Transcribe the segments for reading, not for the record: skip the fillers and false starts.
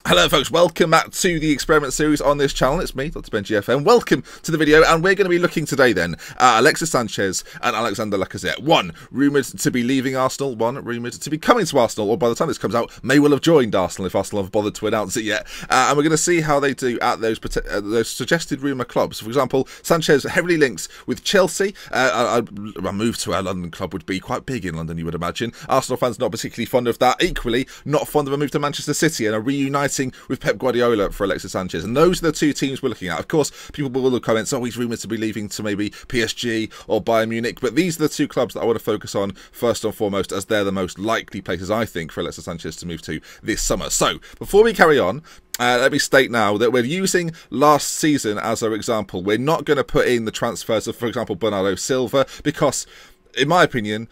Hello folks, welcome back to the experiment series on this channel. It's me, Dr. Ben GFM. Welcome to the video, and we're going to be looking today then at Alexis Sanchez and Alexandre Lacazette. One rumoured to be leaving Arsenal, one rumoured to be coming to Arsenal, or by the time this comes out, may well have joined Arsenal if Arsenal have bothered to announce it yet. And we're going to see how they do at those suggested rumour clubs. For example, Sanchez heavily links with Chelsea. A move to our London club would be quite big in London, you would imagine. Arsenal fans not particularly fond of that. Equally, not fond of a move to Manchester City and a reuniting with Pep Guardiola for Alexis Sanchez. And those are the two teams we're looking at. Of course, people will have comments, oh, he's rumoured to be leaving to maybe PSG or Bayern Munich. But these are the two clubs that I want to focus on first and foremost, as they're the most likely places, I think, for Alexis Sanchez to move to this summer. So, before we carry on, let me state now that we're using last season as our example. We're not going to put in the transfers of, for example, Bernardo Silva, because, in my opinion,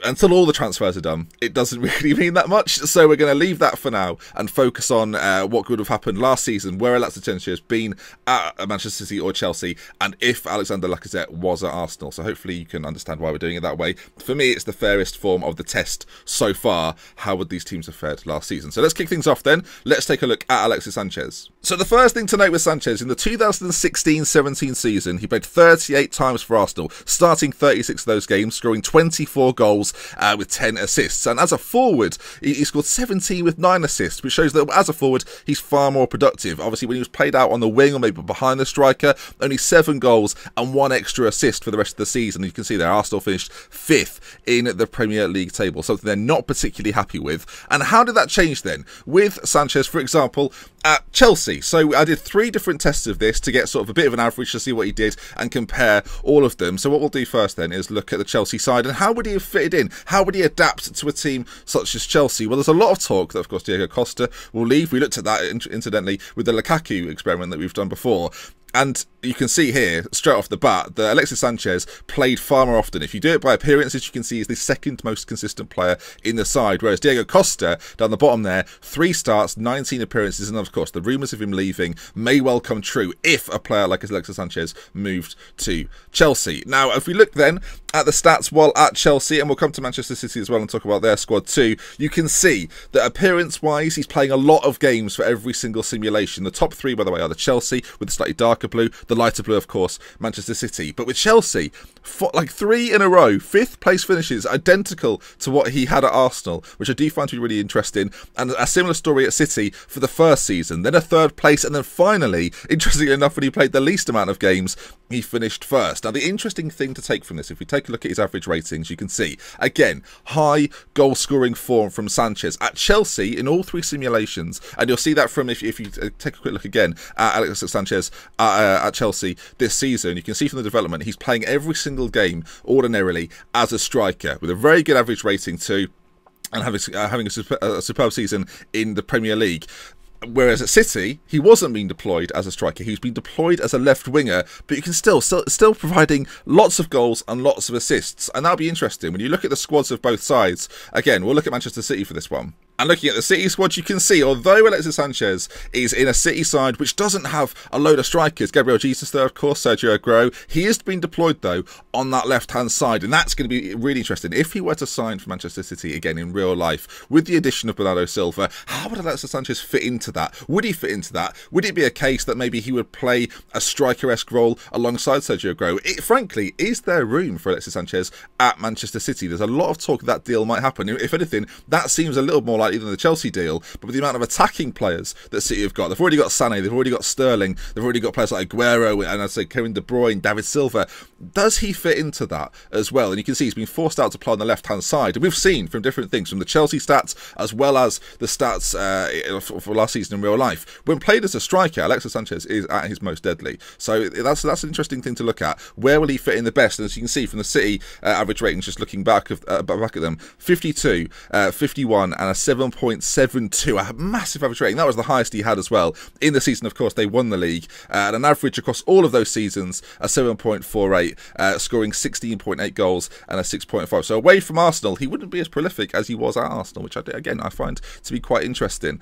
until all the transfers are done, it doesn't really mean that much. So we're going to leave that for now and focus on what could have happened last season, where Alexis Sanchez has been at Manchester City or Chelsea, and if Alexandre Lacazette was at Arsenal. So hopefully you can understand why we're doing it that way. For me, it's the fairest form of the test so far. How would these teams have fared last season? So let's kick things off then. Let's take a look at Alexis Sanchez. So the first thing to note with Sanchez, in the 2016-17 season, he played 38 times for Arsenal, starting 36 of those games, scoring 24 goals with 10 assists. And as a forward, he scored 17 with 9 assists, which shows that as a forward, he's far more productive. Obviously, when he was played out on the wing or maybe behind the striker, only 7 goals and 1 extra assist for the rest of the season. You can see there, Arsenal finished 5th in the Premier League table, something they're not particularly happy with. And how did that change then? With Sanchez, for example, at Chelsea. So I did 3 different tests of this to get sort of a bit of an average to see what he did and compare all of them. So what we'll do first then is look at the Chelsea side and how would he have fitted in? How would he adapt to a team such as Chelsea? Well, there's a lot of talk that, of course, Diego Costa will leave. We looked at that, incidentally, with the Lukaku experiment that we've done before. And you can see here, straight off the bat, that Alexis Sanchez played far more often. If you do it by appearances, you can see he's the second most consistent player in the side. Whereas Diego Costa, down the bottom there, 3 starts, 19 appearances. And of course, the rumours of him leaving may well come true if a player like Alexis Sanchez moved to Chelsea. Now, if we look then at the stats while at Chelsea, and we'll come to Manchester City as well and talk about their squad too, you can see that appearance-wise, he's playing a lot of games for every single simulation. The top 3, by the way, are the Chelsea with the slightly darker blue, the lighter blue, of course, Manchester City. But with Chelsea, like 3 in a row, 5th place finishes, identical to what he had at Arsenal, which I do find to be really interesting. And a similar story at City for the first season, then a 3rd place, and then finally, interestingly enough, when he played the least amount of games, he finished 1st. Now, the interesting thing to take from this, if we take a look at his average ratings, you can see, again, high goal-scoring form from Sanchez. At Chelsea, in all 3 simulations, and you'll see that from, if you take a quick look again at Alexis Sanchez at Chelsea this season, you can see from the development, he's playing every single game, ordinarily, as a striker, with a very good average rating too, and having a superb season in the Premier League. Whereas at City, he wasn't being deployed as a striker. He was being deployed as a left winger, but you can still providing lots of goals and lots of assists. And that'll be interesting. When you look at the squads of both sides, again, we'll look at Manchester City for this one. And looking at the City squad, you can see, although Alexis Sanchez is in a City side which doesn't have a load of strikers, Gabriel Jesus there, of course, Sergio Aguero, he is being deployed, though, on that left-hand side. And that's going to be really interesting. If he were to sign for Manchester City, again, in real life, with the addition of Bernardo Silva, how would Alexis Sanchez fit into that? Would he fit into that? Would it be a case that maybe he would play a striker-esque role alongside Sergio Aguero? Frankly, is there room for Alexis Sanchez at Manchester City? There's a lot of talk that deal might happen. If anything, that seems a little more likely than the Chelsea deal, but with the amount of attacking players that City have got, they've already got Sané, they've already got Sterling, they've already got players like Aguero, and I'd say Kevin De Bruyne, David Silva. Does he fit into that as well? And you can see he's been forced out to play on the left-hand side. And we've seen from different things, from the Chelsea stats, as well as the stats for last season in real life. When played as a striker, Alexis Sanchez is at his most deadly. So that's an interesting thing to look at. Where will he fit in the best? And as you can see from the City average ratings, just looking back at them, 52, 51, and a 7.72, a massive average rating. That was the highest he had as well. In the season, of course, they won the league. And an average across all of those seasons, a 7.48, scoring 16.8 goals and a 6.5. So away from Arsenal, he wouldn't be as prolific as he was at Arsenal, which, I find to be quite interesting.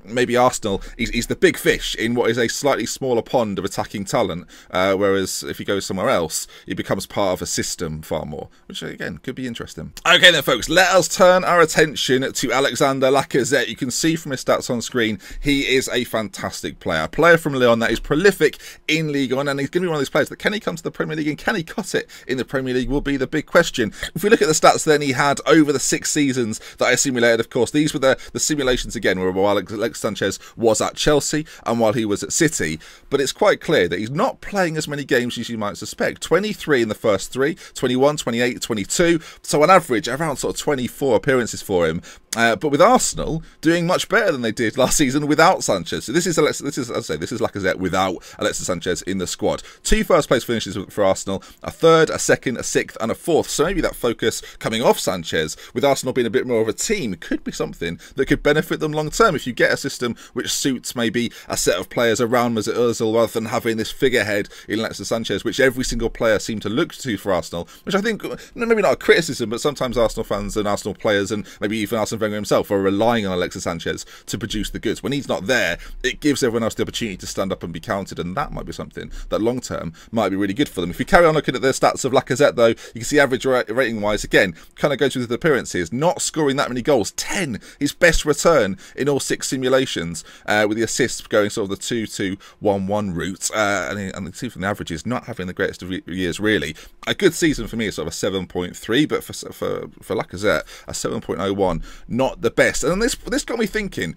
Maybe Arsenal, he's the big fish in what is a slightly smaller pond of attacking talent, whereas if he goes somewhere else, he becomes part of a system far more, which, again, could be interesting. Okay then, folks, let us turn our attention to Alexandre Alexandre Lacazette. You can see from his stats on screen, he is a fantastic player. A player from Lyon that is prolific in Ligue 1, and he's going to be one of these players that can he come to the Premier League and can he cut it in the Premier League will be the big question. If we look at the stats then he had over the 6 seasons that I simulated, of course, these were the simulations again, where while Alexis Sanchez was at Chelsea and while he was at City, but it's quite clear that he's not playing as many games as you might suspect. 23 in the first 3, 21, 28, 22, so on average around sort of 24 appearances for him. But with Arsenal doing much better than they did last season without Sanchez. So this is Lacazette without Alexis Sanchez in the squad. 2 first-place finishes for Arsenal, a 3rd, a 2nd, a 6th, and a 4th. So maybe that focus coming off Sanchez, with Arsenal being a bit more of a team, could be something that could benefit them long term. If you get a system which suits maybe a set of players around Mesut Ozil rather than having this figurehead in Alexis Sanchez, which every single player seemed to look to for Arsenal, which I think maybe not a criticism, but sometimes Arsenal fans and Arsenal players and maybe even Arsene Wenger himself are relying on Alexis Sanchez to produce the goods. When he's not there, it gives everyone else the opportunity to stand up and be counted, and that might be something that long term might be really good for them. If we carry on looking at the stats of Lacazette though, you can see average rating wise again kind of goes with the appearances, not scoring that many goals. 10, his best return in all 6 simulations, with the assists going sort of the 2-2-1-1 route, and you see from the averages not having the greatest of years really. A good season for me is sort of a 7.3, but for Lacazette a 7.01, not the best. And this got me thinking,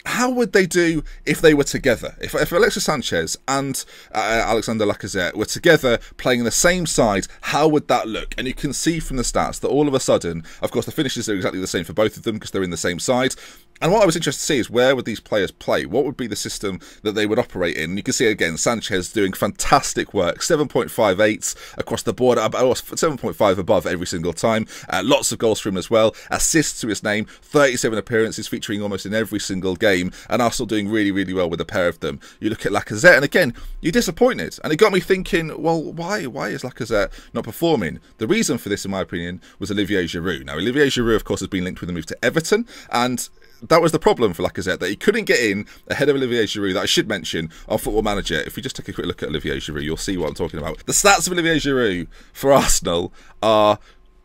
how would they do if they were together? If Alexis Sanchez and Alexandre Lacazette were together playing in the same side, how would that look? And you can see from the stats that all of a sudden, of course, the finishes are exactly the same for both of them because they're in the same side. And what I was interested to see is where would these players play? What would be the system that they would operate in? And you can see again, Sanchez doing fantastic work, 7.58 across the board, 7.5 above every single time. Lots of goals for him as well. Assists to his name, 37 appearances featuring almost in every single game. And Arsenal doing really, really well with a pair of them. You look at Lacazette and again, you're disappointed. And it got me thinking, well, why is Lacazette not performing? The reason for this, in my opinion, was Olivier Giroud. Now, Olivier Giroud, of course, has been linked with the move to Everton, and that was the problem for Lacazette, that he couldn't get in ahead of Olivier Giroud, that I should mention on Football Manager. If we just take a quick look at Olivier Giroud, you'll see what I'm talking about. The stats of Olivier Giroud for Arsenal are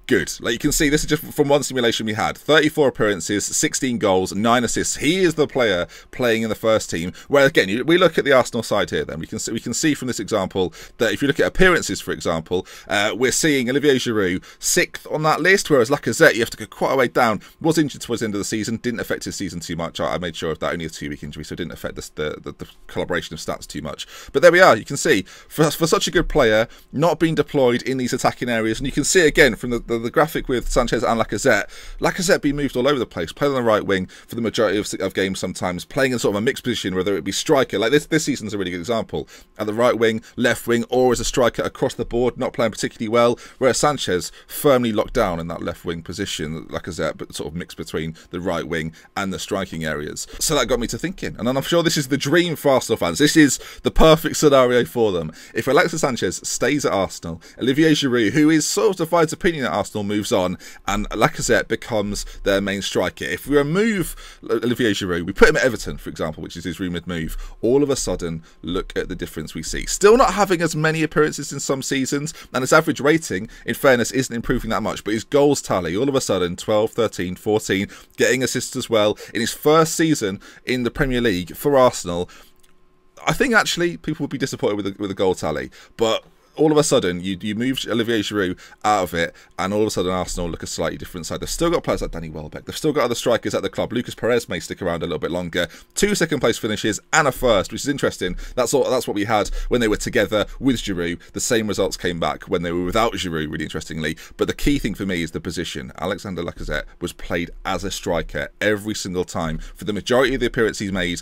good. Like you can see, this is just from one simulation we had. 34 appearances, 16 goals, 9 assists. He is the player playing in the first team. Where again, we look at the Arsenal side here. Then we can see from this example that if you look at appearances, for example, we're seeing Olivier Giroud 6th on that list, whereas Lacazette, you have to go quite a way down. Was injured towards the end of the season, didn't affect his season too much. I made sure of that, only a 2-week injury, so it didn't affect the collaboration of stats too much. But there we are. You can see for such a good player not being deployed in these attacking areas, and you can see again from the graphic with Sanchez and Lacazette being moved all over the place, playing on the right wing for the majority of games sometimes, playing in sort of a mixed position, whether it be striker, like this season's a really good example, at the right wing, left wing, or as a striker across the board, not playing particularly well, whereas Sanchez firmly locked down in that left wing position, Lacazette, but sort of mixed between the right wing and the striking areas. So that got me to thinking, and I'm sure this is the dream for Arsenal fans. This is the perfect scenario for them. If Alexis Sanchez stays at Arsenal, Olivier Giroud, who is sort of divides opinion at Arsenal, moves on, and Lacazette becomes their main striker. If we remove Olivier Giroud, we put him at Everton, for example, which is his rumoured move, all of a sudden, look at the difference we see. Still not having as many appearances in some seasons, and his average rating, in fairness, isn't improving that much, but his goals tally, all of a sudden, 12, 13, 14, getting assists as well. In his first season in the Premier League for Arsenal, I think actually people would be disappointed with the goal tally, but all of a sudden, you move Olivier Giroud out of it, and all of a sudden Arsenal look a slightly different side. They've still got players like Danny Welbeck. They've still got other strikers at the club. Lucas Perez may stick around a little bit longer. 2 second-place finishes and a first, which is interesting. That's what we had when they were together with Giroud. The same results came back when they were without Giroud, really interestingly. But the key thing for me is the position. Alexandre Lacazette was played as a striker every single time for the majority of the appearances he made.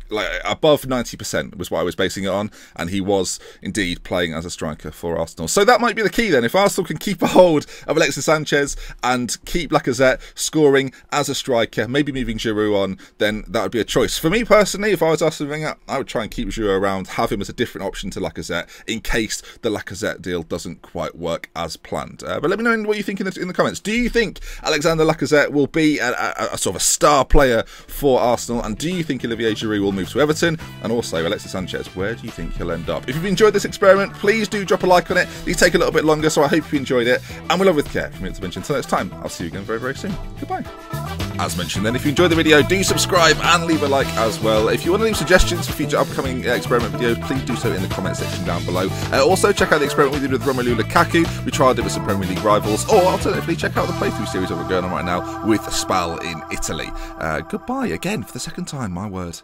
Like above 90% was what I was basing it on, and he was indeed playing as a striker for Arsenal. So that might be the key then. If Arsenal can keep a hold of Alexis Sanchez and keep Lacazette scoring as a striker, maybe moving Giroud on, then that would be a choice. For me personally, if I was Arsene Wenger, I would try and keep Giroud around, have him as a different option to Lacazette in case the Lacazette deal doesn't quite work as planned. But let me know what you think in the comments. Do you think Alexandre Lacazette will be a sort of a star player for Arsenal, and do you think Olivier Giroud will move to Everton? And also Alexis Sanchez, where do you think he'll end up? If you've enjoyed this experiment, please do drop a like on it. These take a little bit longer, so I hope you enjoyed it, and we'll love with care from Intervention. Until next time, I'll see you again very, very soon. Goodbye. as mentioned then, if you enjoyed the video, do subscribe and leave a like as well. If you want to leave suggestions for future upcoming experiment videos, please do so in the comment section down below. Also, check out the experiment we did with Romelu Lukaku. We tried it with some Premier League rivals, or alternatively, check out the playthrough series that we're going on right now with Spal in Italy. Goodbye again for the second time, my word.